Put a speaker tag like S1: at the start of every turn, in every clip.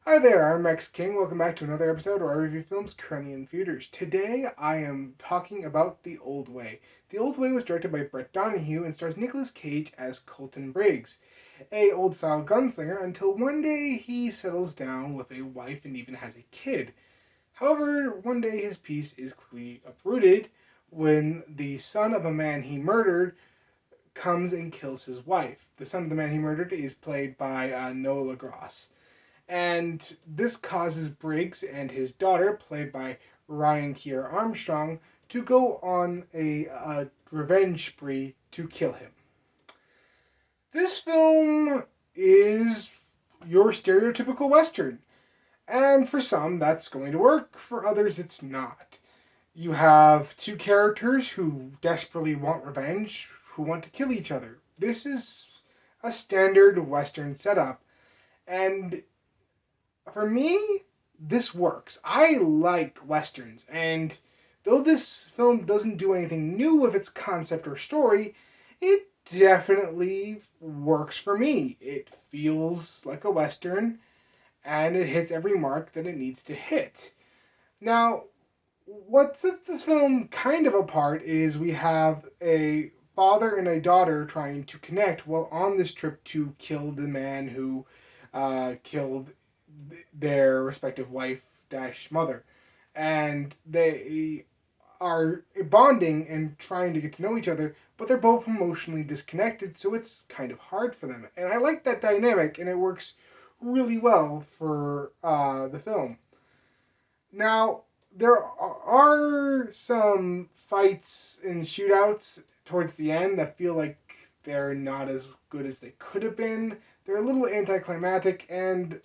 S1: Hi there, I'm Rex King. Welcome back to another episode where I review films currently in theaters. Today I am talking about The Old Way. The Old Way was directed by Brett Donahue and stars Nicolas Cage as Colton Briggs, a old style gunslinger until one day he settles down with a wife and even has a kid. However, one day his peace is quickly uprooted when the son of a man he murdered comes and kills his wife. The son of the man he murdered is played by Noah LaGrosse. And this causes Briggs and his daughter, played by Ryan Keir Armstrong, to go on a revenge spree to kill him. This film is your stereotypical Western. And for some, that's going to work. For others, it's not. You have two characters who desperately want revenge, who want to kill each other. This is a standard Western setup. And for me, this works. I like westerns, and though this film doesn't do anything new with its concept or story, it definitely works for me. It feels like a western, and it hits every mark that it needs to hit. Now, what sets this film kind of apart is we have a father and a daughter trying to connect while on this trip to kill the man who killed their respective wife dash mother, and they are bonding and trying to get to know each other, but they're both emotionally disconnected, so it's kind of hard for them. And I like that dynamic, and it works really well for the film. Now, there are some fights and shootouts towards the end that feel like they're not as good as they could have been. They're a little anticlimactic, and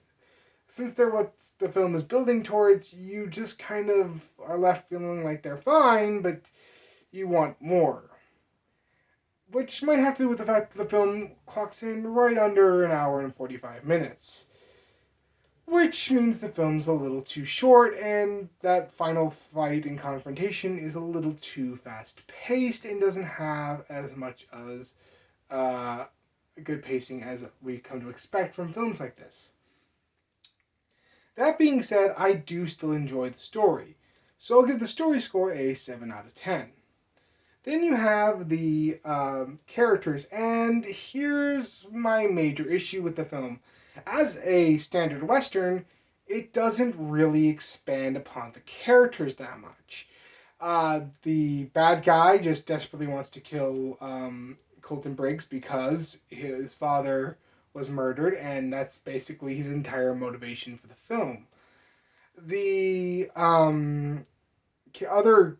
S1: since they're what the film is building towards, you just kind of are left feeling like they're fine, but you want more. Which might have to do with the fact that the film clocks in right under an hour and 45 minutes. Which means the film's a little too short, and that final fight and confrontation is a little too fast paced and doesn't have as much as good pacing as we come to expect from films like this. That being said, I do still enjoy the story, so I'll give the story score a 7 out of 10. Then you have the characters, and here's my major issue with the film. As a standard Western, it doesn't really expand upon the characters that much. The bad guy just desperately wants to kill Colton Briggs because his father was murdered, and that's basically his entire motivation for the film. The other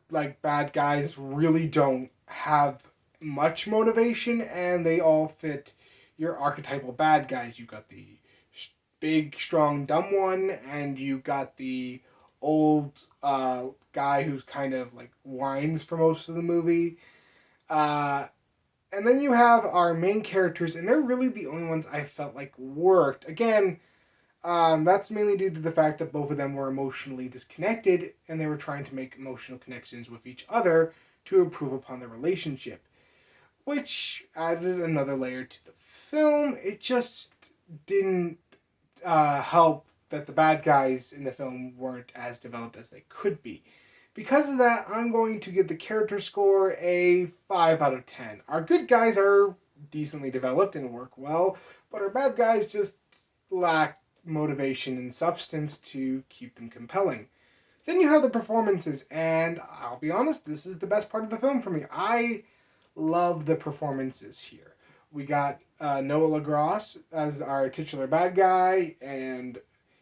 S1: like bad guys really don't have much motivation, and they all fit your archetypal bad guys. You got the big, strong, dumb one, and you got the old guy who's kind of like whines for most of the movie. Uh, and then you have our main characters, and they're really the only ones I felt like worked. Again, that's mainly due to the fact that both of them were emotionally disconnected and they were trying to make emotional connections with each other to improve upon their relationship, which added another layer to the film. It just didn't help that the bad guys in the film weren't as developed as they could be. Because of that, I'm going to give the character score a 5 out of 10. Our good guys are decently developed and work well, but our bad guys just lack motivation and substance to keep them compelling. Then you have the performances, and I'll be honest, this is the best part of the film for me. I love the performances here. We got Noah LaGrosse as our titular bad guy, and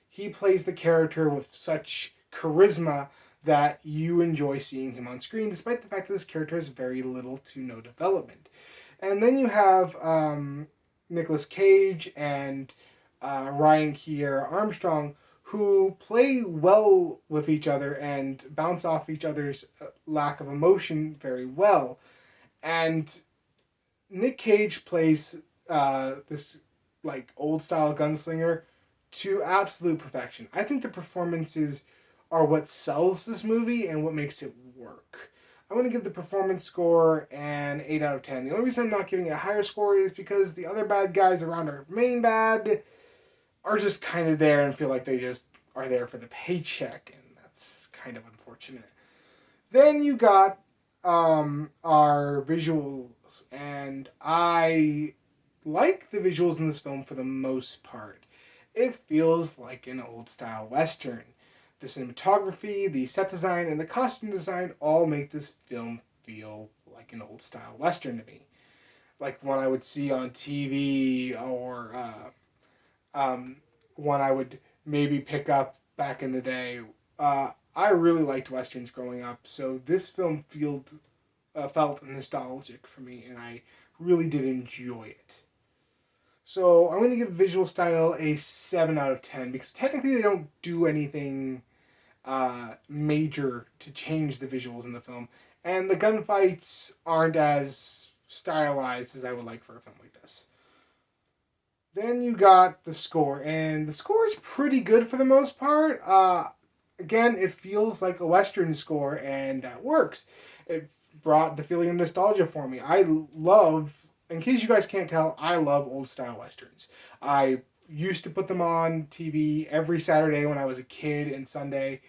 S1: he plays the character with such charisma that you enjoy seeing him on screen, despite the fact that this character has very little to no development. And then you have Nicolas Cage and Ryan Keir Armstrong, who play well with each other and bounce off each other's lack of emotion very well. And Nick Cage plays this like old style gunslinger to absolute perfection. I think the performances are what sells this movie and what makes it work. I'm going to give the performance score an 8 out of 10. The only reason I'm not giving it a higher score is because the other bad guys around our main bad are just kind of there and feel like they just are there for the paycheck, and that's kind of unfortunate. Then you got our visuals, and I like the visuals in this film for the most part. It feels like an old style Western. The cinematography, the set design, and the costume design all make this film feel like an old style Western to me. Like one I would see on TV, or one I would maybe pick up back in the day. I really liked Westerns growing up, so this film felt nostalgic for me, and I really did enjoy it. So I'm going to give visual style a 7 out of 10 because technically they don't do anything major to change the visuals in the film, and the gunfights aren't as stylized as I would like for a film like this. Then you got the score, and the score is pretty good for the most part. Again, it feels like a Western score, and that works. It brought the feeling of nostalgia for me. I love, in case you guys can't tell, I love old style Westerns. I used to put them on TV every Saturday when I was a kid and Sunday.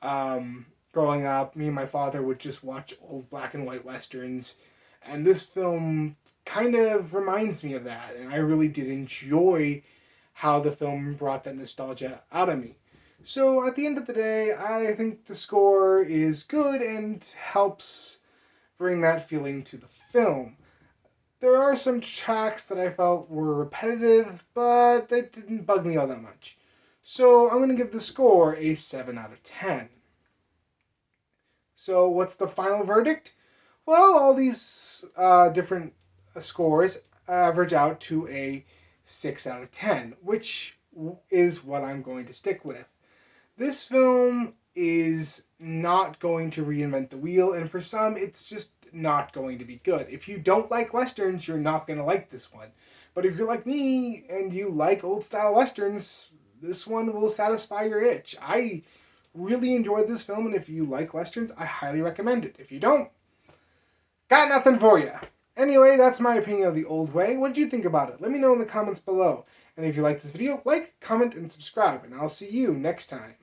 S1: Growing up, me and my father would just watch old black and white Westerns, and this film kind of reminds me of that, and I really did enjoy how the film brought that nostalgia out of me. So at the end of the day, I think the score is good and helps bring that feeling to the film. There are some tracks that I felt were repetitive, but that didn't bug me all that much. So I'm going to give the score a 7 out of 10. So what's the final verdict? Well, all these different scores average out to a 6 out of 10, which is what I'm going to stick with. This film is not going to reinvent the wheel, and for some, it's just not going to be good. If you don't like Westerns, you're not going to like this one. But if you're like me and you like old style Westerns, this one will satisfy your itch. I really enjoyed this film, and if you like Westerns, I highly recommend it. If you don't, got nothing for you. Anyway, that's my opinion of The Old Way. What did you think about it? Let me know in the comments below. And if you like this video, like, comment, and subscribe, and I'll see you next time.